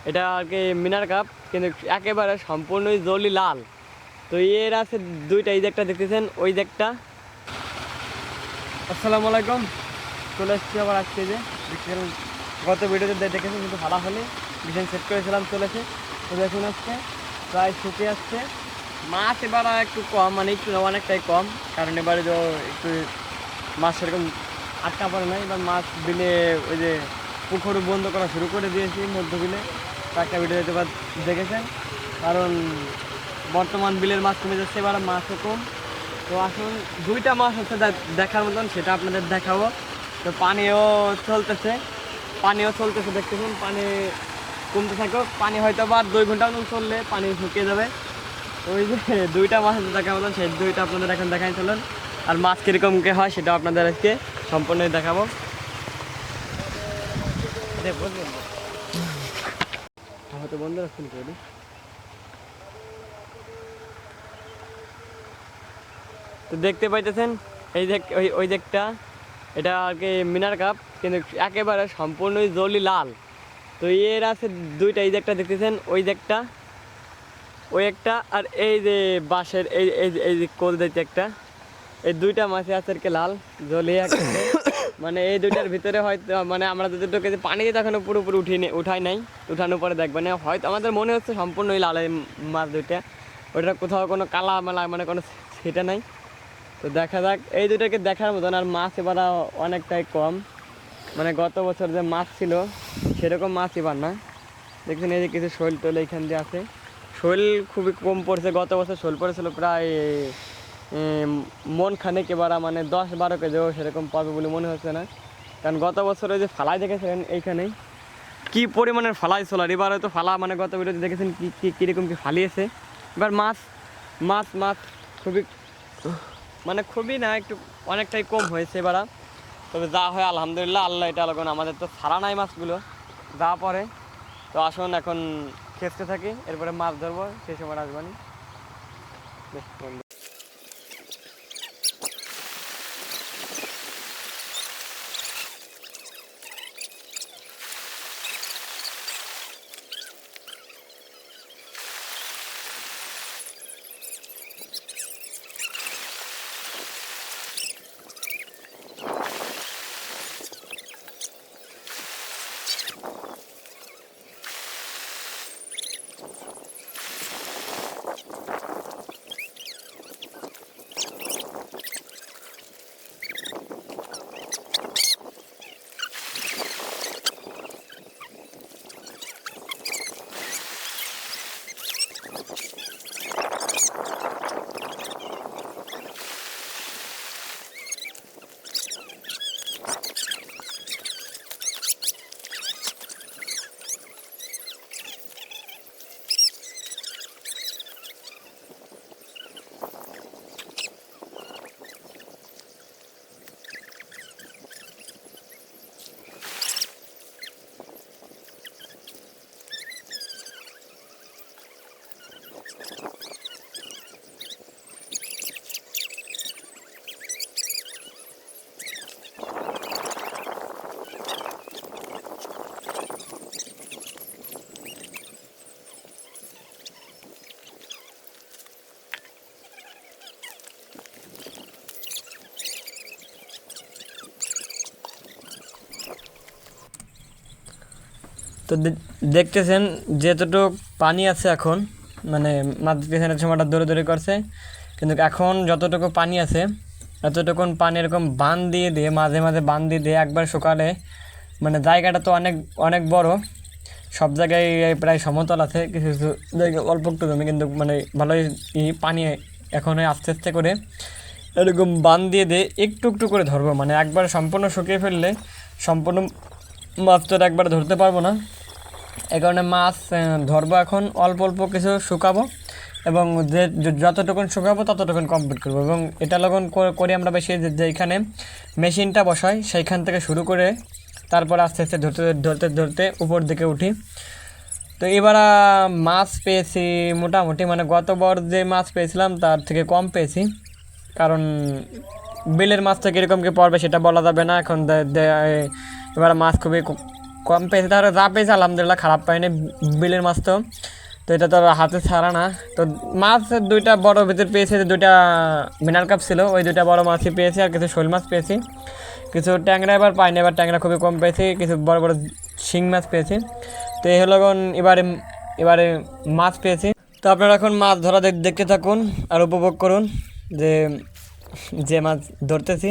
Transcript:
এটা আর কি মিনার কাপ, কিন্তু একেবারে সম্পূর্ণই জলি লাল। তো এর আছে দুইটা, এই যে একটা দেখতেছেন, ওই যে একটা। আসসালামু আলাইকুম, চলে এসেছি আবার আজকে যে দেখতেছেন, গত ভিডিওতে দেখেছেন কিন্তু ভালো হলে ডিজাইন সেট করেছিলাম, চলেছে। তো দেখুন আজকে প্রায় শুকিয়ে আসছে। মাছ এবার একটু কম, মানে একটু অনেকটাই কম, কারণ এবারে তো একটু মাছ সেরকম আটকা পড়ে নাই। এবার মাছ বিলে ওই যে পুকুর বন্ধ করা শুরু করে দিয়েছি মধ্য বিলে, একটা ভিডিও এবার দেখেছেন। কারণ বর্তমান বিলের মাছ কমে যাচ্ছে, এবার মাছও কম। তো আসুন দুইটা মাছ হচ্ছে দেখার মতন, সেটা আপনাদের দেখাবো। তো পানিও চলতেছে দেখতেছেন, পানি কমতে থাকো। পানি হয়তো আবার 2 ঘন্টা মতন চললে পানি শুকিয়ে যাবে। ওই যে দুইটা মাছ দেখার মতন, সেই দুইটা আপনাদের এখন দেখাই চলেন। আর মাছ কীরকম কে হয় সেটা আপনাদের আজকে সম্পূর্ণ দেখাবো। হয়তো বন্ধ রাখছেন করি। তো দেখতে পাইতেছেন এই যে ওই দিকটা, এটা আর কি মিনার কাপ, কিন্তু একেবারে সম্পূর্ণই জলি লাল। তো এর আছে দুইটা, এই যে একটা দেখতেছেন, ওই দিকটা ওই একটা, আর এই যে বাঁশের এই যে কোল দিতে একটা, এই দুইটা মাছে আছে আর কি লাল জলি মানে এই দুইটার ভিতরে হয়তো মানে আমরা যতটুকু পানি দিয়ে এখনো পুরোপুরি উঠাই নাই, উঠানোর পরে দেখবেন হয়তো আমাদের মনে হচ্ছে সম্পূর্ণই লাল এই মাছ দুইটা। ওইটা কোথাও কোনো কালা মালা মানে কোনো সেটা নাই। তো দেখা যাক এই দুটাকে দেখার মতন। আর মাছ এবার অনেকটাই কম, মানে গত বছর যে মাছ ছিল সেরকম মাছ এবার না। দেখছেন এই যে কিছু শোল টোল এইখান দিয়ে আছে, শোল খুবই কম পড়ছে। গত বছর শোল পড়েছিল প্রায় মন খানেক, এবার মানে 10-12 কেজিও সেরকম পাবে বলে মনে হচ্ছে না। কারণ গত বছর ওই যে ফালাই দেখেছিলেন এইখানেই কি পরিমাণের ফালাই ছিল, আর এবার হয়তো ফালা মানে গত ভিডিওতে দেখেছেন কীরকম কি ফালিয়েছে। এবার মাছ মাছ মাছ খুবই মানে খুবই না, একটু অনেকটাই কম হয়েছে এবার। তবে যা হয় আলহামদুলিল্লাহ, আল্লাহ এটা লাগুন, আমাদের তো ছাড়া নাই মাছগুলো যা পরে। তো আসুন এখন খেতে থাকি, এরপরে মাছ ধরবো, সেই সময় আসবানি। তো দেখতেছেন যেতটুক পানি আছে এখন, মানে মাছ পিছনের সময়টা দৌড়ে দৌড়ে করছে, কিন্তু এখন যতটুকু পানি আছে এতটুকু পানি এরকম বান দিয়ে দিয়ে মাঝে মাঝে বান দিয়ে দিয়ে একবার সকালে, মানে জায়গাটা তো অনেক অনেক বড়, সব জায়গায় প্রায় সমতল আছে, কিছু কিছু জায়গায় অল্প একটু জমি, কিন্তু মানে ভালোই পানি এখন আস্তে আস্তে করে এরকম বান দিয়ে দিয়ে একটু একটু করে ধরবো। মানে একবার সম্পূর্ণ শুকিয়ে ফেললে সম্পূর্ণ মাছ তো একবার ধরতে পারবো না। এই কারণে মাছ ধরবো এখন অল্প অল্প কিছু শুকাবো, এবং যে যতটুকুন শুকাবো ততটুকুন কমপ্লিট করবো। এবং এটা লগন করি আমরা বেশি, যেখানে মেশিনটা বসাই সেইখান থেকে শুরু করে তারপর আস্তে আস্তে ধরতে ধরতে ধরতে উপর দিকে উঠি। তো এবার মাছ পেয়েছি মোটামুটি, মানে গতবার যে মাছ পেয়েছিলাম তার থেকে কম পেয়েছি, কারণ বিলের মাছটা কীরকম কী পড়বে সেটা বলা যাবে না এখন। এবার মাছ খুবই কম পেয়েছে, তাহলে যা পেয়েছে আলহামদুলিল্লাহ খারাপ পাইনি। বিলের মাছ তো তো এটা তো আর হাতে ছাড়া না। তো মাছ দুইটা বড় ভিতর পেয়েছে, দুইটা মিনার কাপ ছিল, ওই দুইটা বড় মাছই পেয়েছি, আর কিছু শোল মাছ পেয়েছি, কিছু ট্যাংরা এবার পাইনি, এবার ট্যাংরা খুবই কম পেয়েছি, কিছু বড় বড় শিং মাছ পেয়েছি। তো এই হলো এবারে এবারে মাছ পেয়েছি। তো আপনারা এখন মাছ ধরা দেখতে থাকুন আর উপভোগ করুন যে যে মাছ ধরতেছি।